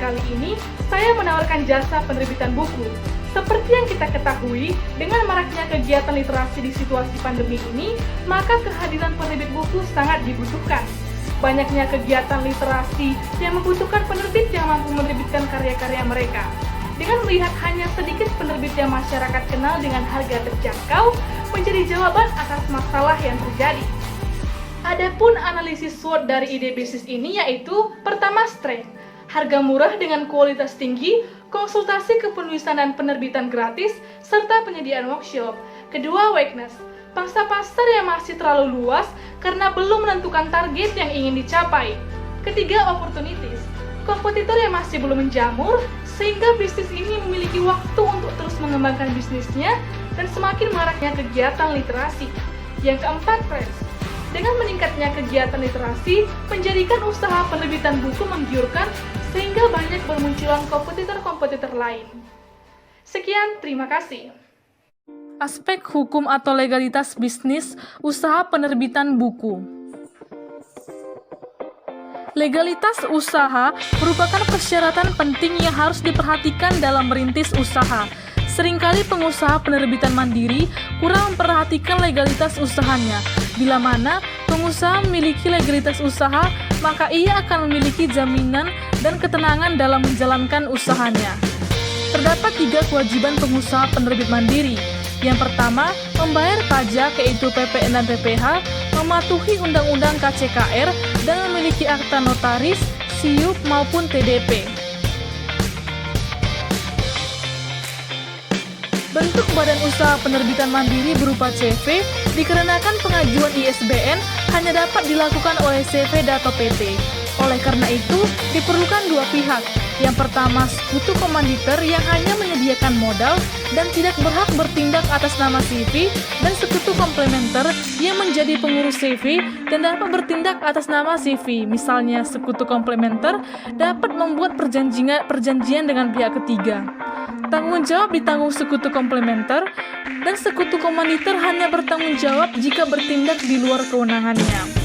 kali ini, saya menawarkan jasa penerbitan buku. Seperti yang kita ketahui, dengan maraknya kegiatan literasi di situasi pandemi ini, maka kehadiran penerbit buku sangat dibutuhkan. Banyaknya kegiatan literasi yang membutuhkan penerbit yang mampu menerbitkan karya-karya mereka. Dengan melihat hanya sedikit penerbit yang masyarakat kenal dengan harga terjangkau, menjadi jawaban atas masalah yang terjadi. Adapun analisis SWOT dari ide bisnis ini yaitu, pertama, strength, harga murah dengan kualitas tinggi, konsultasi kepenulisan dan penerbitan gratis, serta penyediaan workshop. Kedua, weakness, pangsa pasar yang masih terlalu luas karena belum menentukan target yang ingin dicapai. Ketiga, opportunities, kompetitor yang masih belum menjamur, sehingga bisnis ini memiliki waktu untuk terus mengembangkan bisnisnya dan semakin maraknya kegiatan literasi. Yang keempat, trends, dengan meningkatnya kegiatan literasi, menjadikan usaha penerbitan buku menggiurkan sehingga banyak bermunculan kompetitor-kompetitor lain. Sekian, terima kasih. Aspek hukum atau legalitas bisnis usaha penerbitan buku. Legalitas usaha merupakan persyaratan penting yang harus diperhatikan dalam merintis usaha. Seringkali pengusaha penerbitan mandiri kurang memperhatikan legalitas usahanya. Bila mana pengusaha memiliki legalitas usaha, maka ia akan memiliki jaminan dan ketenangan dalam menjalankan usahanya. Terdapat 3 kewajiban pengusaha penerbit mandiri. Yang pertama, membayar pajak yaitu PPN dan PPh, mematuhi Undang-Undang KCKR, dan memiliki akta notaris, SIUP maupun TDP. Bentuk badan usaha penerbitan mandiri berupa CV dikarenakan pengajuan ISBN hanya dapat dilakukan oleh CV atau PT. Oleh karena itu, diperlukan 2 pihak. Yang pertama, sekutu komanditer yang hanya menyediakan modal dan tidak berhak bertindak atas nama CV, dan sekutu komplementer yang menjadi pengurus CV dan dapat bertindak atas nama CV. Misalnya, sekutu komplementer dapat membuat perjanjian dengan pihak ketiga. Tanggung jawab ditanggung sekutu komplementer, dan sekutu komanditer hanya bertanggung jawab jika bertindak di luar kewenangannya.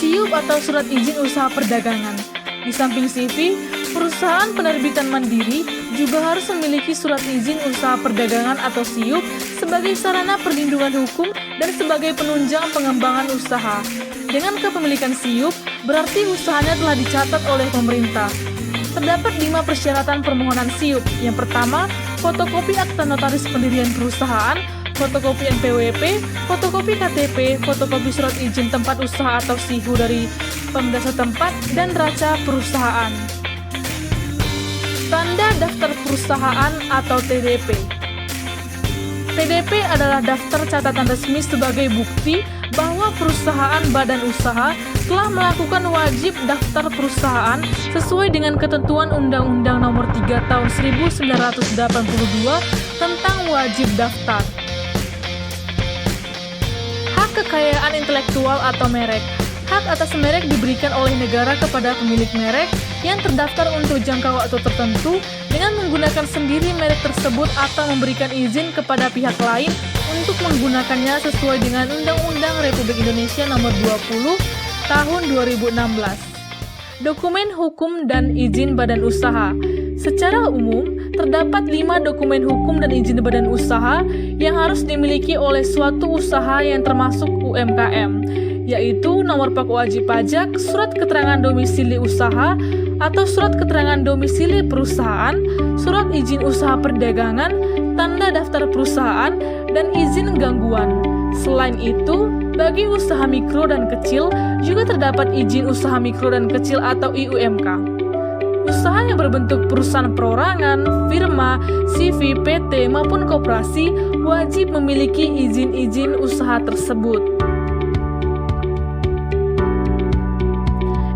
SIUP atau Surat Izin Usaha Perdagangan. Di samping CV, perusahaan penerbitan mandiri juga harus memiliki Surat Izin Usaha Perdagangan atau SIUP sebagai sarana perlindungan hukum dan sebagai penunjang pengembangan usaha. Dengan kepemilikan SIUP, berarti usahanya telah dicatat oleh pemerintah. Terdapat 5 persyaratan permohonan SIUP. Yang pertama, fotokopi akta notaris pendirian perusahaan, fotokopi NPWP, fotokopi KTP, fotokopi surat izin tempat usaha atau SIHU dari Pemda setempat, dan neraca perusahaan. Tanda daftar perusahaan atau TDP. TDP adalah daftar catatan resmi sebagai bukti bahwa perusahaan badan usaha telah melakukan wajib daftar perusahaan sesuai dengan ketentuan Undang-Undang Nomor 3 Tahun 1982 tentang wajib daftar. Hak kekayaan intelektual atau merek. Hak atas merek diberikan oleh negara kepada pemilik merek yang terdaftar untuk jangka waktu tertentu dengan menggunakan sendiri merek tersebut atau memberikan izin kepada pihak lain untuk menggunakannya sesuai dengan Undang-Undang Republik Indonesia Nomor 20 Tahun 2016. Dokumen hukum dan izin badan usaha. Secara umum, terdapat 5 dokumen hukum dan izin badan usaha yang harus dimiliki oleh suatu usaha yang termasuk UMKM, yaitu nomor pokok wajib pajak, surat keterangan domisili usaha atau surat keterangan domisili perusahaan, surat izin usaha perdagangan, tanda daftar perusahaan, dan izin gangguan. Selain itu, bagi usaha mikro dan kecil juga terdapat izin usaha mikro dan kecil atau IUMK. Usaha yang berbentuk perusahaan perorangan, firma, CV, PT, maupun koperasi wajib memiliki izin-izin usaha tersebut.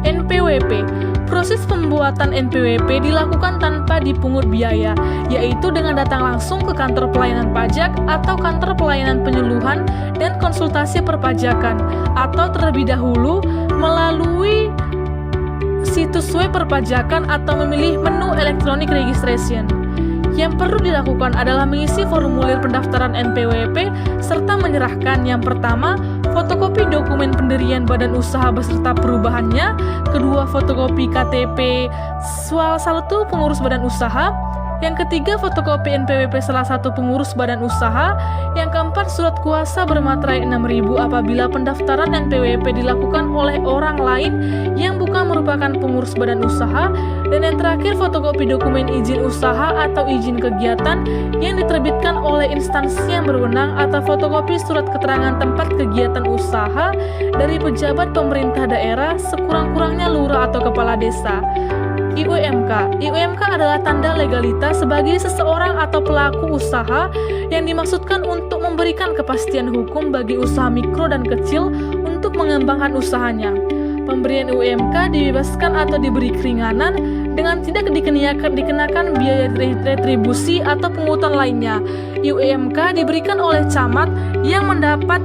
NPWP. Proses pembuatan NPWP dilakukan tanpa dipungut biaya, yaitu dengan datang langsung ke kantor pelayanan pajak atau kantor pelayanan penyuluhan dan konsultasi perpajakan, atau terlebih dahulu melalui situs web perpajakan atau memilih menu electronic registration. Yang perlu dilakukan adalah mengisi formulir pendaftaran NPWP serta menyerahkan yang pertama, fotokopi dokumen pendirian badan usaha beserta perubahannya, kedua fotokopi KTP salah satu pengurus badan usaha, yang ketiga fotokopi NPWP salah satu pengurus badan usaha, yang keempat surat kuasa bermaterai 6.000 apabila pendaftaran NPWP dilakukan oleh orang lain yang bukan merupakan pengurus badan usaha, dan yang terakhir fotokopi dokumen izin usaha atau izin kegiatan yang diterbitkan oleh instansi yang berwenang atau fotokopi surat keterangan tempat kegiatan usaha dari pejabat pemerintah daerah sekurang-kurangnya lurah atau kepala desa. IUMK. IUMK adalah tanda legalitas sebagai seseorang atau pelaku usaha yang dimaksudkan untuk memberikan kepastian hukum bagi usaha mikro dan kecil untuk mengembangkan usahanya. Pemberian IUMK dibebaskan atau diberi keringanan dengan tidak dikenakan biaya retribusi atau pungutan lainnya. IUMK diberikan oleh camat yang mendapat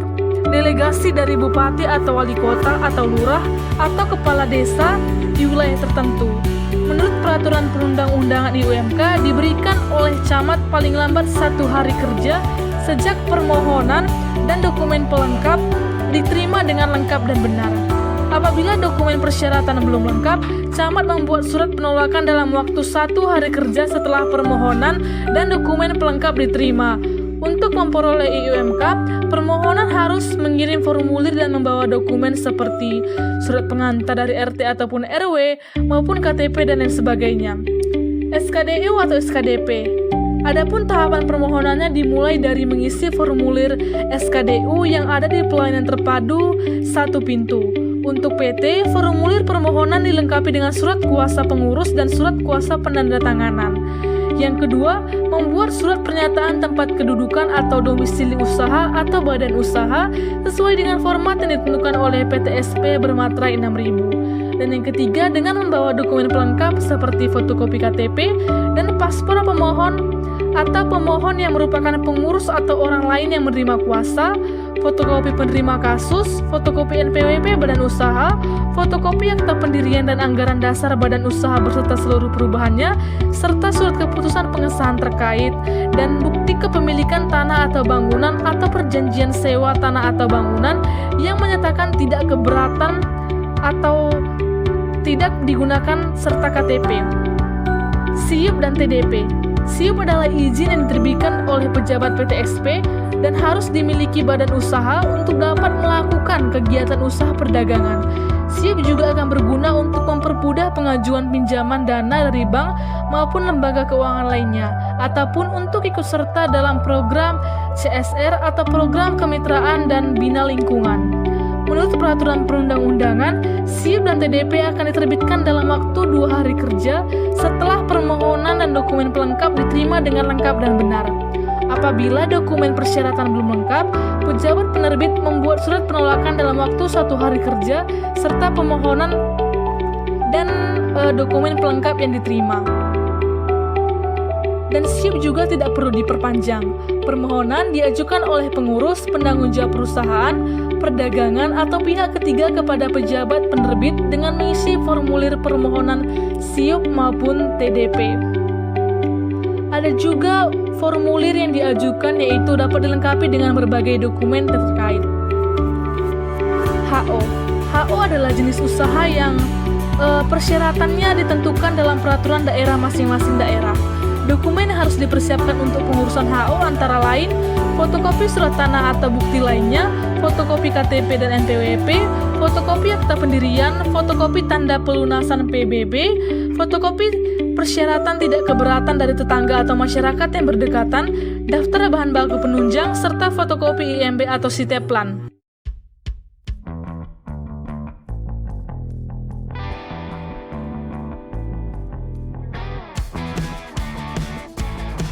delegasi dari bupati atau wali kota atau lurah atau kepala desa di wilayah tertentu. Menurut peraturan perundang-undangan IUMK diberikan oleh camat paling lambat 1 hari kerja sejak permohonan dan dokumen pelengkap diterima dengan lengkap dan benar. Apabila dokumen persyaratan belum lengkap, camat membuat surat penolakan dalam waktu 1 hari kerja setelah permohonan dan dokumen pelengkap diterima. Untuk memperoleh IUMK, permohonan harus mengirim formulir dan membawa dokumen seperti surat pengantar dari RT ataupun RW maupun KTP dan lain sebagainya. SKDU atau SKDP. Adapun tahapan permohonannya dimulai dari mengisi formulir SKDU yang ada di pelayanan terpadu 1 pintu. Untuk PT, formulir permohonan dilengkapi dengan surat kuasa pengurus dan surat kuasa penandatanganan. Yang kedua, membuat surat pernyataan tempat kedudukan atau domisili usaha atau badan usaha sesuai dengan format yang ditentukan oleh PTSP bermaterai 6.000. Dan yang ketiga, dengan membawa dokumen pelengkap seperti fotokopi KTP dan paspor pemohon atau pemohon yang merupakan pengurus atau orang lain yang menerima kuasa, fotokopi penerima kasus, fotokopi NPWP badan usaha, fotokopi akta pendirian dan anggaran dasar badan usaha beserta seluruh perubahannya, serta surat keputusan pengesahan terkait, dan bukti kepemilikan tanah atau bangunan atau perjanjian sewa tanah atau bangunan yang menyatakan tidak keberatan atau tidak digunakan serta KTP. SIUP dan TDP. SIUP adalah izin yang diterbitkan oleh pejabat PTSP dan harus dimiliki badan usaha untuk dapat melakukan kegiatan usaha perdagangan. SIUP juga akan berguna untuk mempermudah pengajuan pinjaman dana dari bank maupun lembaga keuangan lainnya, ataupun untuk ikut serta dalam program CSR atau program kemitraan dan bina lingkungan. Menurut peraturan perundang-undangan, SIUP dan TDP akan diterbitkan dalam waktu 2 hari kerja setelah permohonan dan dokumen pelengkap diterima dengan lengkap dan benar. Apabila dokumen persyaratan belum lengkap, pejabat penerbit membuat surat penolakan dalam waktu 1 hari kerja serta pemohonan dan dokumen pelengkap yang diterima. Dan SIUP juga tidak perlu diperpanjang. Permohonan diajukan oleh pengurus, penanggung jawab perusahaan, perdagangan, atau pihak ketiga kepada pejabat penerbit dengan mengisi formulir permohonan SIUP maupun TDP. Ada juga formulir yang diajukan, yaitu dapat dilengkapi dengan berbagai dokumen terkait. HO. HO adalah jenis usaha yang persyaratannya ditentukan dalam peraturan daerah masing-masing daerah. Dokumen yang harus dipersiapkan untuk pengurusan HO antara lain fotokopi surat tanah atau bukti lainnya, fotokopi KTP dan NPWP, fotokopi akta pendirian, fotokopi tanda pelunasan PBB, fotokopi persyaratan tidak keberatan dari tetangga atau masyarakat yang berdekatan, daftar bahan baku penunjang, serta fotokopi IMB atau Siteplan.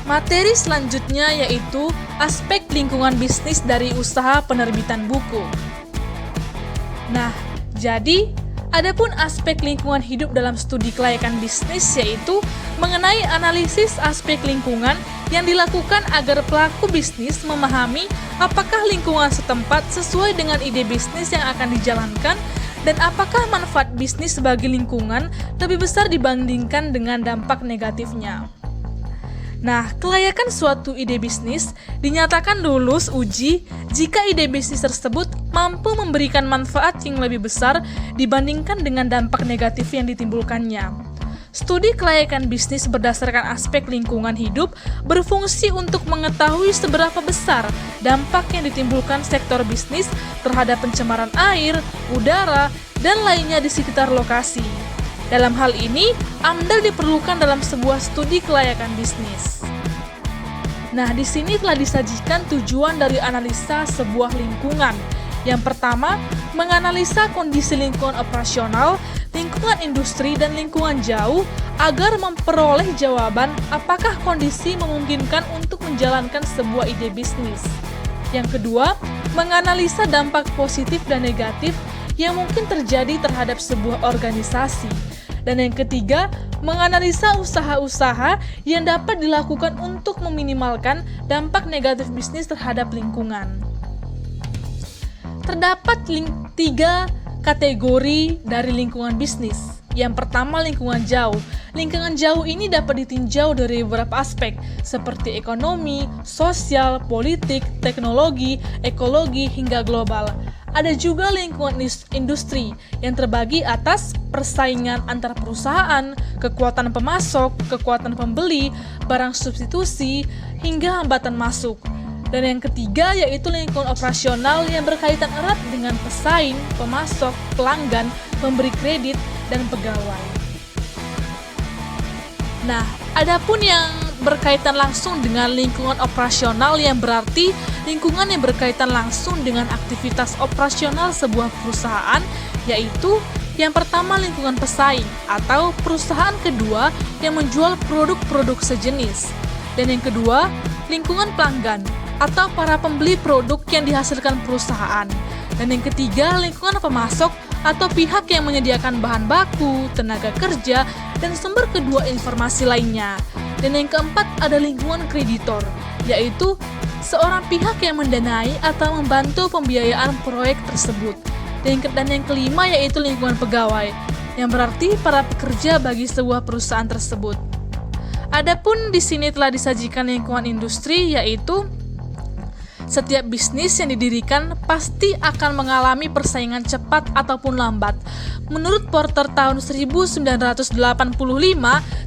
Materi selanjutnya yaitu aspek lingkungan bisnis dari usaha penerbitan buku. Nah, jadi adapun aspek lingkungan hidup dalam studi kelayakan bisnis yaitu mengenai analisis aspek lingkungan yang dilakukan agar pelaku bisnis memahami apakah lingkungan setempat sesuai dengan ide bisnis yang akan dijalankan dan apakah manfaat bisnis bagi lingkungan lebih besar dibandingkan dengan dampak negatifnya. Nah, kelayakan suatu ide bisnis dinyatakan lulus uji jika ide bisnis tersebut mampu memberikan manfaat yang lebih besar dibandingkan dengan dampak negatif yang ditimbulkannya. Studi kelayakan bisnis berdasarkan aspek lingkungan hidup berfungsi untuk mengetahui seberapa besar dampak yang ditimbulkan sektor bisnis terhadap pencemaran air, udara, dan lainnya di sekitar lokasi. Dalam hal ini, AMDAL diperlukan dalam sebuah studi kelayakan bisnis. Nah, di sini telah disajikan tujuan dari analisa sebuah lingkungan. Yang pertama, menganalisa kondisi lingkungan operasional, lingkungan industri, dan lingkungan jauh agar memperoleh jawaban apakah kondisi memungkinkan untuk menjalankan sebuah ide bisnis. Yang kedua, menganalisa dampak positif dan negatif yang mungkin terjadi terhadap sebuah organisasi. Dan yang ketiga, menganalisa usaha-usaha yang dapat dilakukan untuk meminimalkan dampak negatif bisnis terhadap lingkungan. Terdapat 3 kategori dari lingkungan bisnis. Yang pertama, lingkungan jauh. Lingkungan jauh ini dapat ditinjau dari beberapa aspek, seperti ekonomi, sosial, politik, teknologi, ekologi, hingga global. Ada juga lingkungan industri yang terbagi atas persaingan antar perusahaan, kekuatan pemasok, kekuatan pembeli, barang substitusi, hingga hambatan masuk. Dan yang ketiga yaitu lingkungan operasional yang berkaitan erat dengan pesaing, pemasok, pelanggan, pemberi kredit, dan pegawai. Nah, adapun yang berkaitan langsung dengan lingkungan operasional yang berarti lingkungan yang berkaitan langsung dengan aktivitas operasional sebuah perusahaan, yaitu yang pertama lingkungan pesaing atau perusahaan kedua yang menjual produk-produk sejenis. Dan yang kedua, lingkungan pelanggan atau para pembeli produk yang dihasilkan perusahaan. Dan yang ketiga, lingkungan pemasok atau pihak yang menyediakan bahan baku, tenaga kerja, dan sumber kedua informasi lainnya. Dan yang keempat, ada lingkungan kreditor, yaitu seorang pihak yang mendanai atau membantu pembiayaan proyek tersebut. Dan yang kelima, yaitu lingkungan pegawai, yang berarti para pekerja bagi sebuah perusahaan tersebut. Adapun di sini telah disajikan lingkungan industri, yaitu setiap bisnis yang didirikan pasti akan mengalami persaingan cepat ataupun lambat. Menurut Porter tahun 1985,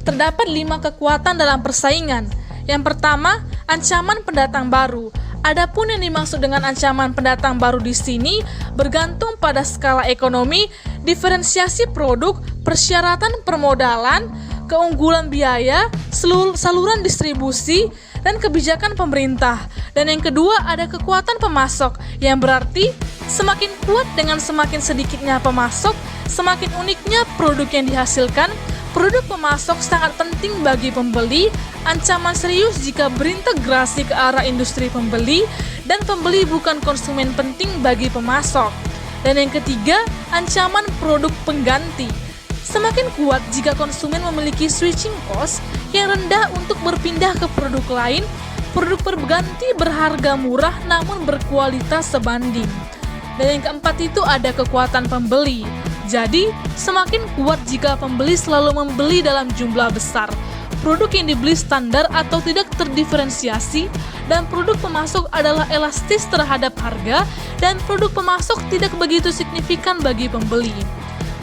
terdapat 5 kekuatan dalam persaingan. Yang pertama, ancaman pendatang baru. Adapun yang dimaksud dengan ancaman pendatang baru di sini bergantung pada skala ekonomi, diferensiasi produk, persyaratan permodalan, keunggulan biaya, saluran distribusi, dan kebijakan pemerintah. Dan yang kedua ada kekuatan pemasok, yang berarti semakin kuat dengan semakin sedikitnya pemasok, semakin uniknya produk yang dihasilkan. Produk pemasok sangat penting bagi pembeli, ancaman serius jika berintegrasi ke arah industri pembeli, dan pembeli bukan konsumen penting bagi pemasok. Dan yang ketiga, ancaman produk pengganti. Semakin kuat jika konsumen memiliki switching cost yang rendah untuk berpindah ke produk lain. Produk pengganti berharga murah namun berkualitas sebanding. Dan yang keempat itu ada kekuatan pembeli. Jadi, semakin kuat jika pembeli selalu membeli dalam jumlah besar. Produk yang dibeli standar atau tidak terdiferensiasi, dan produk pemasok adalah elastis terhadap harga, dan produk pemasok tidak begitu signifikan bagi pembeli.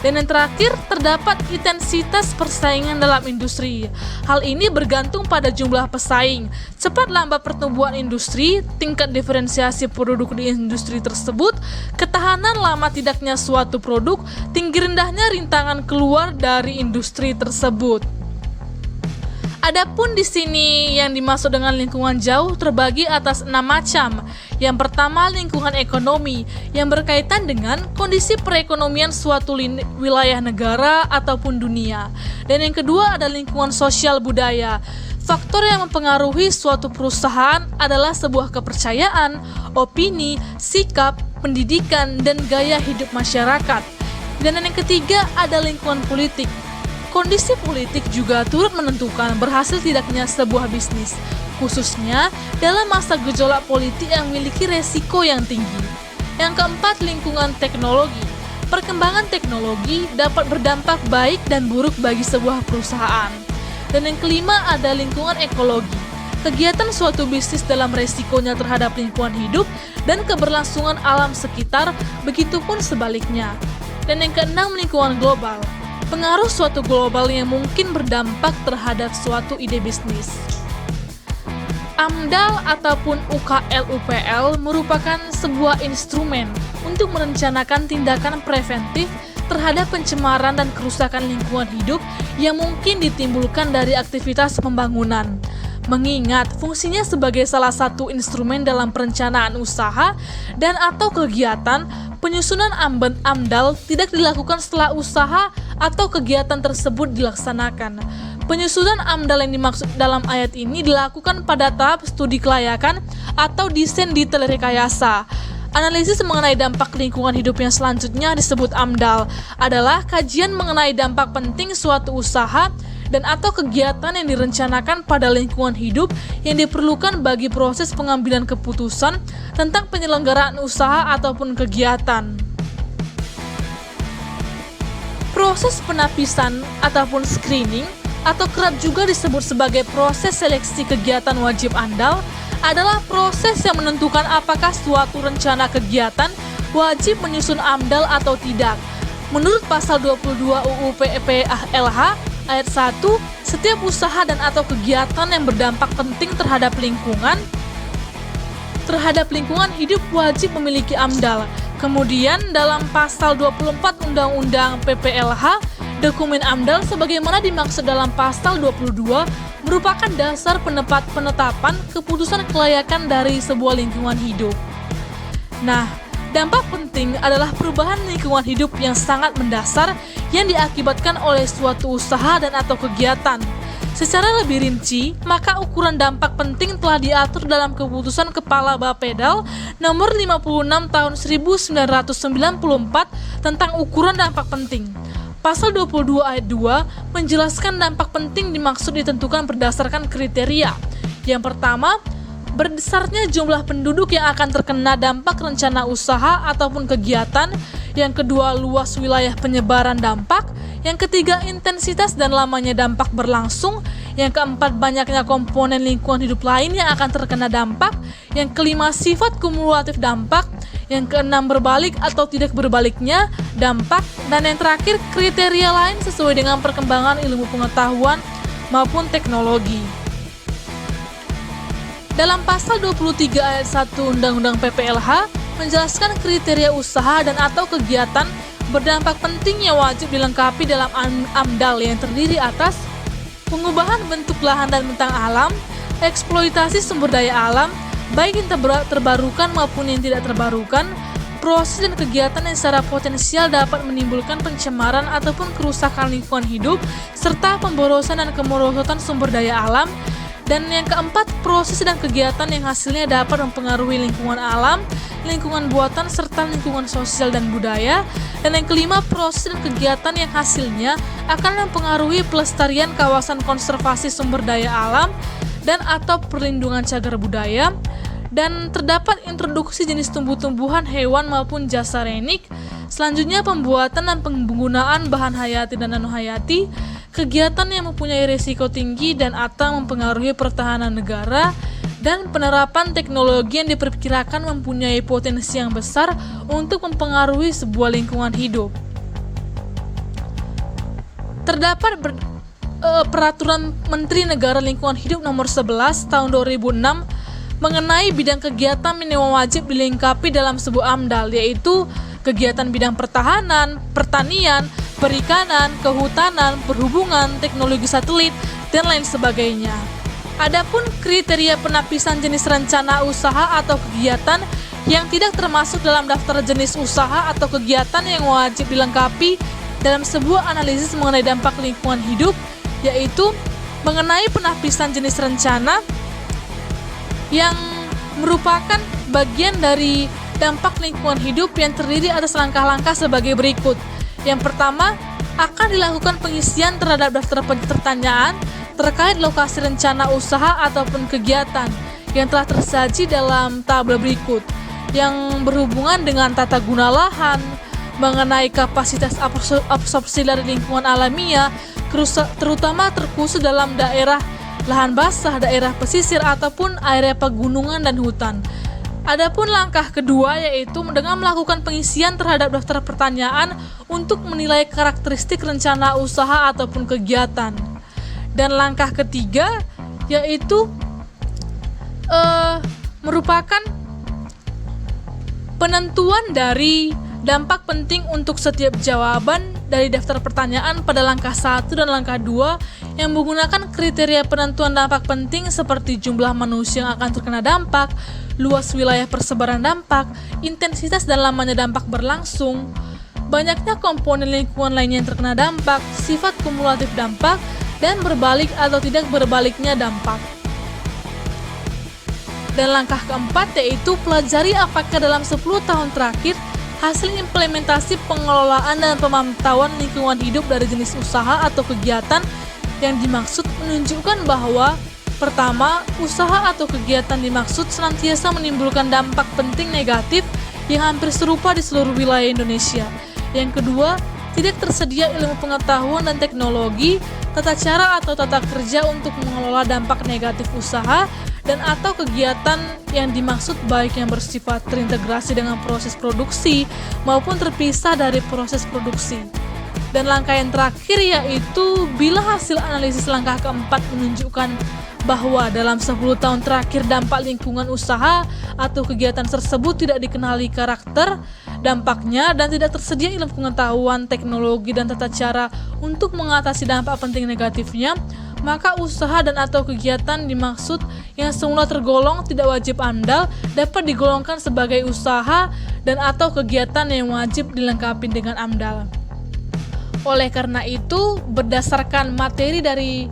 Dan yang terakhir, terdapat intensitas persaingan dalam industri. Hal ini bergantung pada jumlah pesaing, cepat lambat pertumbuhan industri, tingkat diferensiasi produk di industri tersebut, ketahanan lama tidaknya suatu produk, tinggi rendahnya rintangan keluar dari industri tersebut. Adapun di sini yang dimaksud dengan lingkungan jauh terbagi atas 6 macam. Yang pertama, lingkungan ekonomi yang berkaitan dengan kondisi perekonomian suatu wilayah negara ataupun dunia. Dan yang kedua ada lingkungan sosial budaya. Faktor yang mempengaruhi suatu perusahaan adalah sebuah kepercayaan, opini, sikap, pendidikan, dan gaya hidup masyarakat. Dan yang ketiga ada lingkungan politik. Kondisi politik juga turut menentukan berhasil tidaknya sebuah bisnis, khususnya dalam masa gejolak politik yang memiliki resiko yang tinggi. Yang keempat, lingkungan teknologi. Perkembangan teknologi dapat berdampak baik dan buruk bagi sebuah perusahaan. Dan yang kelima ada lingkungan ekologi. kegiatan suatu bisnis dalam resikonya terhadap lingkungan hidup dan keberlangsungan alam sekitar, begitupun sebaliknya. Dan yang keenam, lingkungan global. Pengaruh suatu global yang mungkin berdampak terhadap suatu ide bisnis. AMDAL ataupun UKL-UPL merupakan sebuah instrumen untuk merencanakan tindakan preventif terhadap pencemaran dan kerusakan lingkungan hidup yang mungkin ditimbulkan dari aktivitas pembangunan. Mengingat fungsinya sebagai salah satu instrumen dalam perencanaan usaha dan atau kegiatan, penyusunan AMDAL tidak dilakukan setelah usaha atau kegiatan tersebut dilaksanakan. Penyusunan AMDAL yang dimaksud dalam ayat ini dilakukan pada tahap studi kelayakan atau desain detail rekayasa. Analisis mengenai dampak lingkungan hidup yang selanjutnya disebut AMDAL adalah kajian mengenai dampak penting suatu usaha dan atau kegiatan yang direncanakan pada lingkungan hidup yang diperlukan bagi proses pengambilan keputusan tentang penyelenggaraan usaha ataupun kegiatan. Proses penapisan ataupun screening atau kerap juga disebut sebagai proses seleksi kegiatan wajib AMDAL adalah proses yang menentukan apakah suatu rencana kegiatan wajib menyusun AMDAL atau tidak. Menurut pasal 22 UU PPLH ayat 1, setiap usaha dan atau kegiatan yang berdampak penting terhadap lingkungan hidup wajib memiliki AMDAL. Kemudian dalam pasal 24 Undang-Undang PPLH, dokumen AMDAL sebagaimana dimaksud dalam pasal 22 merupakan dasar penetapan keputusan kelayakan dari sebuah lingkungan hidup. Nah, dampak penting adalah perubahan lingkungan hidup yang sangat mendasar yang diakibatkan oleh suatu usaha dan atau kegiatan. Secara lebih rinci, maka ukuran dampak penting telah diatur dalam Keputusan Kepala Bapedal nomor 56 tahun 1994 tentang ukuran dampak penting. Pasal 22 ayat 2 menjelaskan dampak penting dimaksud ditentukan berdasarkan kriteria. Yang pertama, berdasarnya jumlah penduduk yang akan terkena dampak rencana usaha ataupun kegiatan. Yang kedua, luas wilayah penyebaran dampak. Yang ketiga, intensitas dan lamanya dampak berlangsung. Yang keempat, banyaknya komponen lingkungan hidup lain yang akan terkena dampak. Yang kelima, sifat kumulatif dampak. Yang keenam, berbalik atau tidak berbaliknya dampak. Dan yang terakhir, kriteria lain sesuai dengan perkembangan ilmu pengetahuan maupun teknologi. Dalam pasal 23 ayat 1 Undang-Undang PPLH menjelaskan kriteria usaha dan atau kegiatan berdampak penting yang wajib dilengkapi dalam AMDAL yang terdiri atas pengubahan bentuk lahan dan bentang alam, eksploitasi sumber daya alam, baik yang terbarukan maupun yang tidak terbarukan, proses dan kegiatan yang secara potensial dapat menimbulkan pencemaran ataupun kerusakan lingkungan hidup, serta pemborosan dan kemerosotan sumber daya alam. Dan yang keempat, proses dan kegiatan yang hasilnya dapat mempengaruhi lingkungan alam, lingkungan buatan, serta lingkungan sosial dan budaya. Dan yang kelima, proses dan kegiatan yang hasilnya akan mempengaruhi pelestarian kawasan konservasi sumber daya alam dan atau perlindungan cagar budaya. Dan terdapat introduksi jenis tumbuh-tumbuhan, hewan maupun jasa renik. Selanjutnya, pembuatan dan penggunaan bahan hayati dan non-hayati, kegiatan yang mempunyai risiko tinggi dan atau mempengaruhi pertahanan negara, dan penerapan teknologi yang diperkirakan mempunyai potensi yang besar untuk mempengaruhi sebuah lingkungan hidup. Terdapat Peraturan Menteri Negara Lingkungan Hidup Nomor 11 Tahun 2006 mengenai bidang kegiatan minimum wajib dilengkapi dalam sebuah AMDAL, yaitu kegiatan bidang pertahanan, pertanian, perikanan, kehutanan, perhubungan, teknologi satelit, dan lain sebagainya. Adapun kriteria penapisan jenis rencana usaha atau kegiatan yang tidak termasuk dalam daftar jenis usaha atau kegiatan yang wajib dilengkapi dalam sebuah analisis mengenai dampak lingkungan hidup, yaitu mengenai penapisan jenis rencana yang merupakan bagian dari dampak lingkungan hidup yang terdiri atas langkah-langkah sebagai berikut. Yang pertama, akan dilakukan pengisian terhadap daftar pertanyaan terkait lokasi rencana usaha ataupun kegiatan yang telah tersaji dalam tabel berikut, yang berhubungan dengan tata guna lahan, mengenai kapasitas absorpsi dari lingkungan alamiah, terutama terkhusus dalam daerah lahan basah, daerah pesisir ataupun area pegunungan dan hutan. Adapun langkah kedua yaitu dengan melakukan pengisian terhadap daftar pertanyaan untuk menilai karakteristik rencana usaha ataupun kegiatan. Dan langkah ketiga yaitu merupakan penentuan dari dampak penting untuk setiap jawaban dari daftar pertanyaan pada langkah 1 dan langkah 2 yang menggunakan kriteria penentuan dampak penting seperti jumlah manusia yang akan terkena dampak, luas wilayah persebaran dampak, intensitas dan lamanya dampak berlangsung, banyaknya komponen lingkungan lainnya yang terkena dampak, sifat kumulatif dampak, dan berbalik atau tidak berbaliknya dampak. Dan langkah keempat yaitu pelajari apakah dalam 10 tahun terakhir hasil implementasi pengelolaan dan pemantauan lingkungan hidup dari jenis usaha atau kegiatan yang dimaksud menunjukkan bahwa pertama, usaha atau kegiatan dimaksud senantiasa menimbulkan dampak penting negatif yang hampir serupa di seluruh wilayah Indonesia. Yang kedua, tidak tersedia ilmu pengetahuan dan teknologi, tata cara atau tata kerja untuk mengelola dampak negatif usaha dan atau kegiatan yang dimaksud baik yang bersifat terintegrasi dengan proses produksi maupun terpisah dari proses produksi. Dan langkah yang terakhir yaitu bila hasil analisis langkah keempat menunjukkan bahwa dalam 10 tahun terakhir dampak lingkungan usaha atau kegiatan tersebut tidak dikenali karakter dampaknya dan tidak tersedia ilmu pengetahuan, teknologi, dan tata cara untuk mengatasi dampak penting negatifnya, maka usaha dan atau kegiatan dimaksud yang semula tergolong tidak wajib AMDAL dapat digolongkan sebagai usaha dan atau kegiatan yang wajib dilengkapi dengan AMDAL. Oleh karena itu, berdasarkan materi dari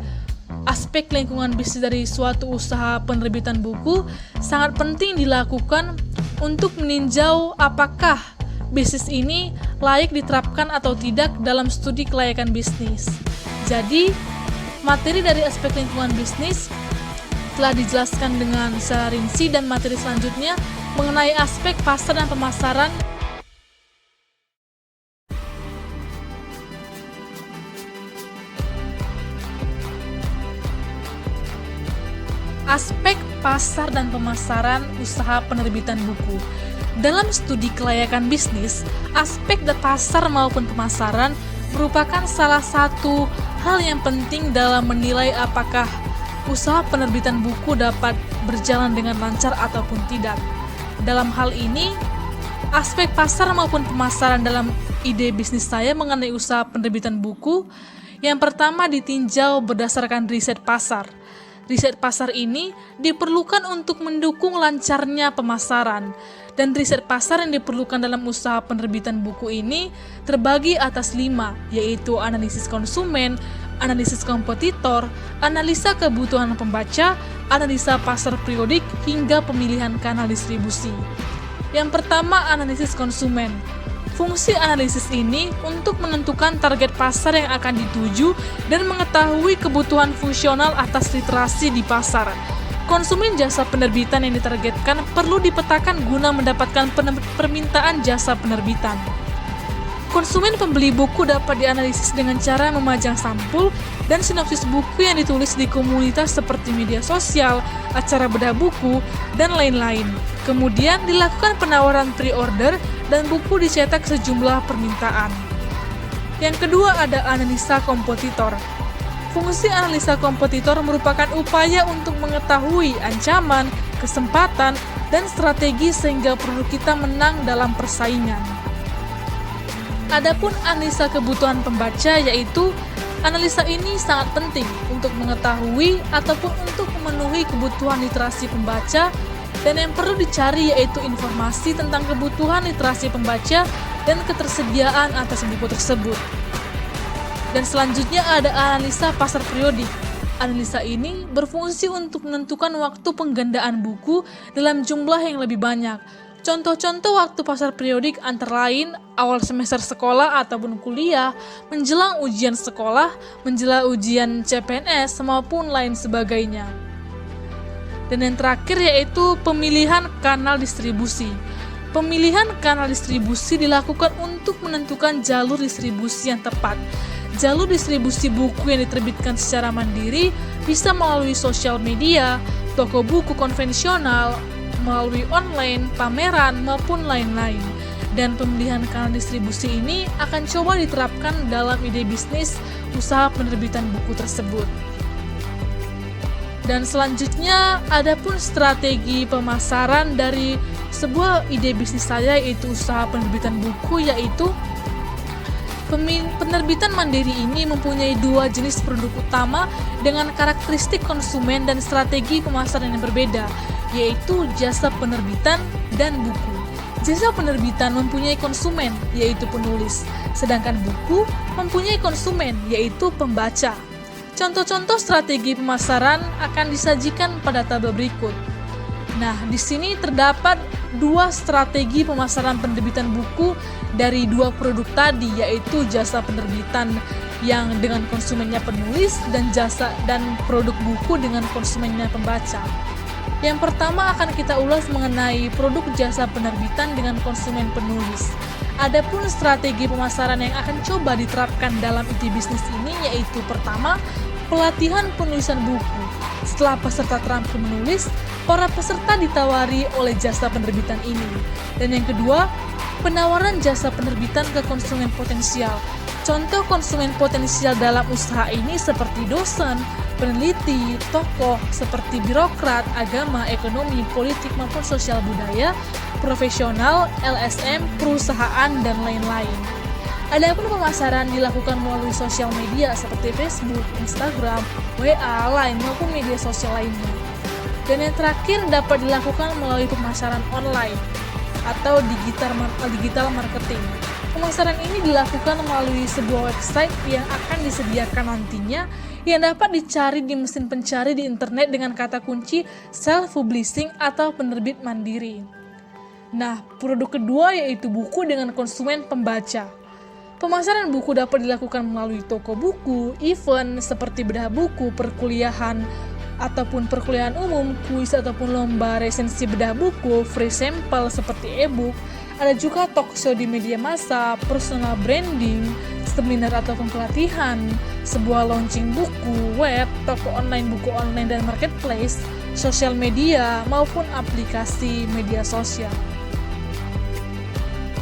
aspek lingkungan bisnis dari suatu usaha penerbitan buku, sangat penting dilakukan untuk meninjau apakah bisnis ini layak diterapkan atau tidak dalam studi kelayakan bisnis. Jadi, materi dari aspek lingkungan bisnis telah dijelaskan dengan secara rinci dan materi selanjutnya mengenai aspek pasar dan pemasaran. Aspek pasar dan pemasaran usaha penerbitan buku. Dalam studi kelayakan bisnis, aspek pasar maupun pemasaran merupakan salah satu hal yang penting dalam menilai apakah usaha penerbitan buku dapat berjalan dengan lancar ataupun tidak. Dalam hal ini, aspek pasar maupun pemasaran dalam ide bisnis saya mengenai usaha penerbitan buku, yang pertama ditinjau berdasarkan riset pasar. Riset pasar ini diperlukan untuk mendukung lancarnya pemasaran, dan riset pasar yang diperlukan dalam usaha penerbitan buku ini terbagi atas 5, yaitu analisis konsumen, analisis kompetitor, analisa kebutuhan pembaca, analisa pasar periodik, hingga pemilihan kanal distribusi. Yang pertama, analisis konsumen. Fungsi analisis ini untuk menentukan target pasar yang akan dituju dan mengetahui kebutuhan fungsional atas literasi di pasar. Konsumen jasa penerbitan yang ditargetkan perlu dipetakan guna mendapatkan permintaan jasa penerbitan. Konsumen pembeli buku dapat dianalisis dengan cara memajang sampul dan sinopsis buku yang ditulis di komunitas seperti media sosial, acara bedah buku, dan lain-lain. Kemudian dilakukan penawaran pre-order dan buku dicetak sejumlah permintaan. Yang kedua ada analisa kompetitor. Fungsi analisa kompetitor merupakan upaya untuk mengetahui ancaman, kesempatan, dan strategi sehingga produk kita menang dalam persaingan. Adapun analisa kebutuhan pembaca, yaitu analisa ini sangat penting untuk mengetahui ataupun untuk memenuhi kebutuhan literasi pembaca, dan yang perlu dicari yaitu informasi tentang kebutuhan literasi pembaca dan ketersediaan atas buku tersebut. Dan selanjutnya ada analisa pasar periodik. Analisa ini berfungsi untuk menentukan waktu penggandaan buku dalam jumlah yang lebih banyak. Contoh-contoh waktu pasar periodik antara lain awal semester sekolah ataupun kuliah, menjelang ujian sekolah, menjelang ujian CPNS, maupun lain sebagainya. Dan yang terakhir yaitu pemilihan kanal distribusi. Pemilihan kanal distribusi dilakukan untuk menentukan jalur distribusi yang tepat. Jalur distribusi buku yang diterbitkan secara mandiri bisa melalui sosial media, toko buku konvensional, melalui online, pameran, maupun lain-lain. Dan pemilihan kanal distribusi ini akan coba diterapkan dalam ide bisnis usaha penerbitan buku tersebut. Dan selanjutnya, ada pun strategi pemasaran dari sebuah ide bisnis saya, yaitu usaha penerbitan buku, yaitu penerbitan mandiri ini mempunyai dua jenis produk utama dengan karakteristik konsumen dan strategi pemasaran yang berbeda, yaitu jasa penerbitan dan buku. Jasa penerbitan mempunyai konsumen, yaitu penulis, sedangkan buku mempunyai konsumen, yaitu pembaca. Contoh-contoh strategi pemasaran akan disajikan pada tabel berikut. Nah, di sini terdapat dua strategi pemasaran penerbitan buku dari dua produk tadi, yaitu jasa penerbitan yang dengan konsumennya penulis dan produk buku dengan konsumennya pembaca. Yang pertama akan kita ulas mengenai produk jasa penerbitan dengan konsumen penulis. Adapun strategi pemasaran yang akan coba diterapkan dalam ide bisnis ini, yaitu pertama, pelatihan penulisan buku. Setelah peserta terampil menulis, para peserta ditawari oleh jasa penerbitan ini. Dan yang kedua, penawaran jasa penerbitan ke konsumen potensial. Contoh konsumen potensial dalam usaha ini seperti dosen, peneliti, tokoh seperti birokrat, agama, ekonomi, politik maupun sosial budaya, profesional, LSM, perusahaan, dan lain-lain. Adapun pemasaran dilakukan melalui sosial media seperti Facebook, Instagram, WA, Line, maupun media sosial lainnya. Dan yang terakhir dapat dilakukan melalui pemasaran online atau digital marketing. Pemasaran ini dilakukan melalui sebuah website yang akan disediakan nantinya yang dapat dicari di mesin pencari di internet dengan kata kunci self-publishing atau penerbit mandiri. Nah, produk kedua yaitu buku dengan konsumen pembaca. Pemasaran buku dapat dilakukan melalui toko buku, event seperti bedah buku, perkuliahan umum, kuis ataupun lomba resensi bedah buku, free sample seperti e-book. Ada juga talk show di media massa, personal branding, seminar ataupun pelatihan, sebuah launching buku, web, toko online, buku online dan marketplace, sosial media maupun aplikasi media sosial.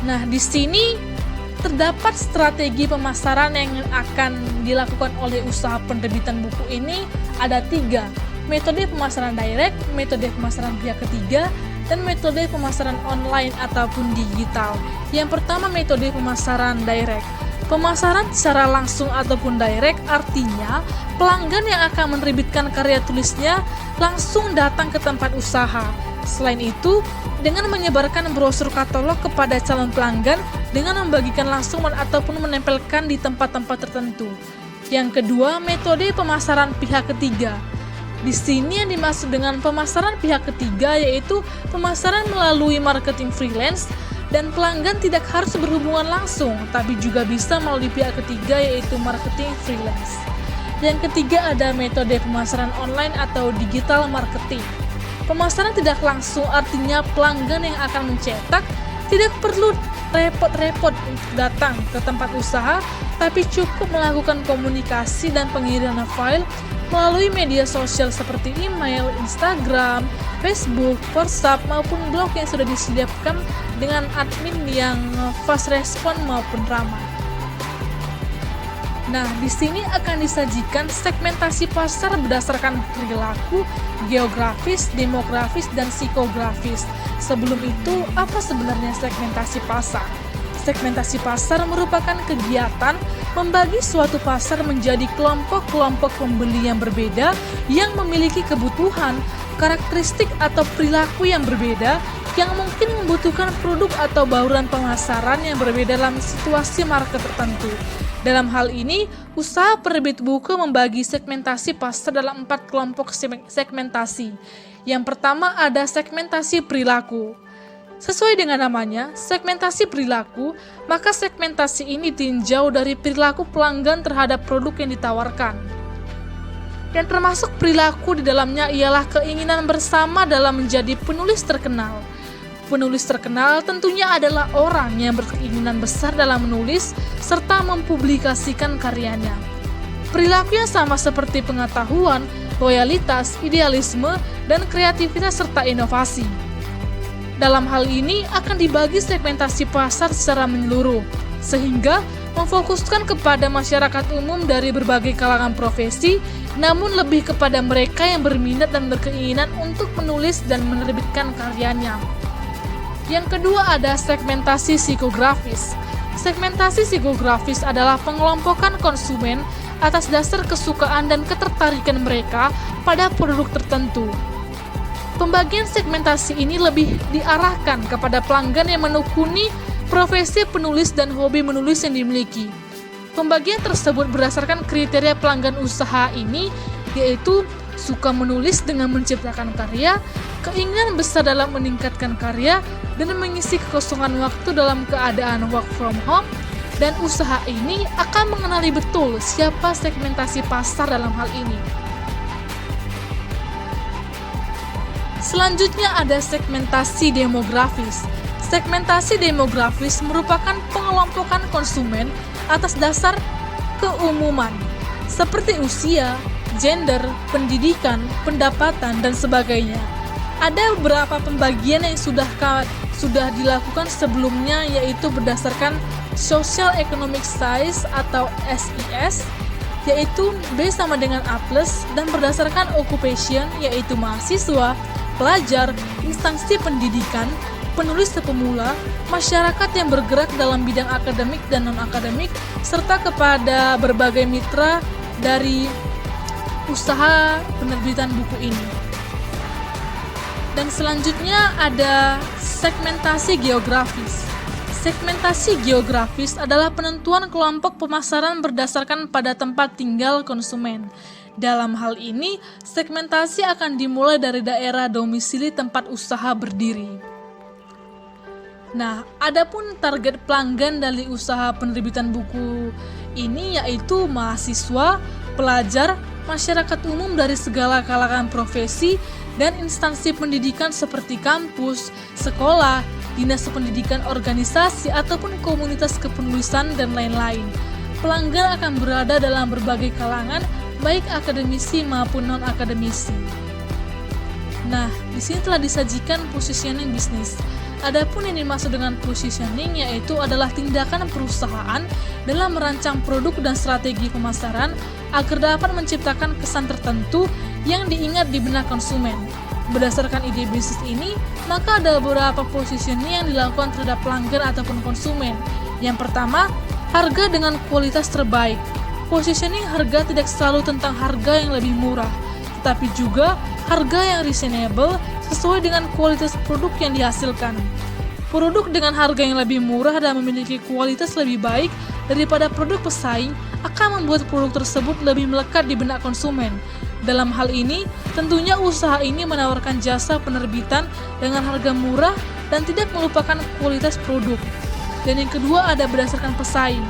Nah, di sini terdapat strategi pemasaran yang akan dilakukan oleh usaha penerbitan buku ini ada 3. Metode pemasaran direct, metode pemasaran pihak ketiga, dan metode pemasaran online ataupun digital. Yang pertama, metode pemasaran direct. Pemasaran secara langsung ataupun direct artinya pelanggan yang akan menerbitkan karya tulisnya langsung datang ke tempat usaha. Selain itu, dengan menyebarkan brosur katalog kepada calon pelanggan dengan membagikan langsung ataupun menempelkan di tempat-tempat tertentu. Yang kedua, metode pemasaran pihak ketiga. Di sini yang dimaksud dengan pemasaran pihak ketiga yaitu pemasaran melalui marketing freelance dan pelanggan tidak harus berhubungan langsung, tapi juga bisa melalui pihak ketiga yaitu marketing freelance. Yang ketiga ada metode pemasaran online atau digital marketing. Pemasaran tidak langsung artinya pelanggan yang akan mencetak tidak perlu repot-repot untuk datang ke tempat usaha, tapi cukup melakukan komunikasi dan pengiriman file melalui media sosial seperti email, Instagram, Facebook, WhatsApp, maupun blog yang sudah disediakan dengan admin yang fast respon maupun ramah. Nah, di sini akan disajikan segmentasi pasar berdasarkan perilaku, geografis, demografis, dan psikografis. Sebelum itu, apa sebenarnya segmentasi pasar? Segmentasi pasar merupakan kegiatan membagi suatu pasar menjadi kelompok-kelompok pembeli yang berbeda yang memiliki kebutuhan, karakteristik atau perilaku yang berbeda yang mungkin membutuhkan produk atau bauran pemasaran yang berbeda dalam situasi market tertentu. Dalam hal ini, usaha penerbit buku membagi segmentasi pasar dalam 4 kelompok segmentasi. Yang pertama ada segmentasi perilaku. Sesuai dengan namanya, segmentasi perilaku, maka segmentasi ini ditinjau dari perilaku pelanggan terhadap produk yang ditawarkan. Dan termasuk perilaku di dalamnya ialah keinginan bersama dalam menjadi penulis terkenal. Penulis terkenal tentunya adalah orang yang berkeinginan besar dalam menulis serta mempublikasikan karyanya. Perilaku yang sama seperti pengetahuan, loyalitas, idealisme, dan kreativitas serta inovasi. Dalam hal ini akan dibagi segmentasi pasar secara menyeluruh, sehingga memfokuskan kepada masyarakat umum dari berbagai kalangan profesi, namun lebih kepada mereka yang berminat dan berkeinginan untuk menulis dan menerbitkan karyanya. Yang kedua ada segmentasi psikografis. Segmentasi psikografis adalah pengelompokan konsumen atas dasar kesukaan dan ketertarikan mereka pada produk tertentu. Pembagian segmentasi ini lebih diarahkan kepada pelanggan yang menekuni profesi penulis dan hobi menulis yang dimiliki. Pembagian tersebut berdasarkan kriteria pelanggan usaha ini, yaitu suka menulis dengan menciptakan karya, keinginan besar dalam meningkatkan karya, dan mengisi kekosongan waktu dalam keadaan work from home, dan usaha ini akan mengenali betul siapa segmentasi pasar dalam hal ini. Selanjutnya ada segmentasi demografis. Segmentasi demografis merupakan pengelompokan konsumen atas dasar keumuman, seperti usia, gender, pendidikan, pendapatan, dan sebagainya. Ada beberapa pembagian yang sudah dilakukan sebelumnya, yaitu berdasarkan Social Economic Size atau SES, yaitu B sama dengan A+, dan berdasarkan occupation, yaitu mahasiswa, pelajar, instansi pendidikan, penulis pemula, masyarakat yang bergerak dalam bidang akademik dan non-akademik, serta kepada berbagai mitra dari usaha penerbitan buku ini. Dan selanjutnya ada segmentasi geografis. Segmentasi geografis adalah penentuan kelompok pemasaran berdasarkan pada tempat tinggal konsumen. Dalam hal ini, segmentasi akan dimulai dari daerah domisili tempat usaha berdiri. Nah, adapun target pelanggan dari usaha penerbitan buku ini yaitu mahasiswa, pelajar, masyarakat umum dari segala kalangan profesi, dan instansi pendidikan seperti kampus, sekolah, dinas pendidikan, organisasi, ataupun komunitas kepenulisan, dan lain-lain. Pelanggan akan berada dalam berbagai kalangan, baik akademisi maupun non-akademisi. Nah, di sini telah disajikan positioning bisnis. Adapun yang dimaksud dengan positioning yaitu adalah tindakan perusahaan dalam merancang produk dan strategi pemasaran agar dapat menciptakan kesan tertentu yang diingat di benak konsumen. Berdasarkan ide bisnis ini, maka ada beberapa positioning yang dilakukan terhadap pelanggan ataupun konsumen. Yang pertama, harga dengan kualitas terbaik. Positioning harga tidak selalu tentang harga yang lebih murah, tetapi juga harga yang reasonable sesuai dengan kualitas produk yang dihasilkan. Produk dengan harga yang lebih murah dan memiliki kualitas lebih baik daripada produk pesaing akan membuat produk tersebut lebih melekat di benak konsumen. Dalam hal ini, tentunya usaha ini menawarkan jasa penerbitan dengan harga murah dan tidak melupakan kualitas produk. Dan yang kedua ada berdasarkan pesaing.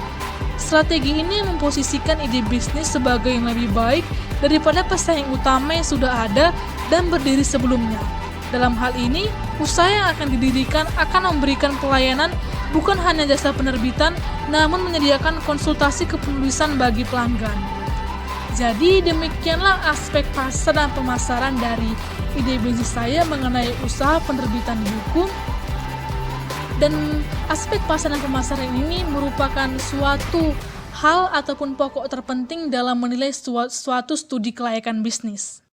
Strategi ini memposisikan ide bisnis sebagai yang lebih baik daripada pesaing utama yang sudah ada dan berdiri sebelumnya. Dalam hal ini, usaha yang akan didirikan akan memberikan pelayanan bukan hanya jasa penerbitan, namun menyediakan konsultasi kepenulisan bagi pelanggan. Jadi demikianlah aspek pasar dan pemasaran dari ide bisnis saya mengenai usaha penerbitan buku. Dan aspek pasar dan pemasaran ini merupakan suatu hal ataupun pokok terpenting dalam menilai suatu studi kelayakan bisnis.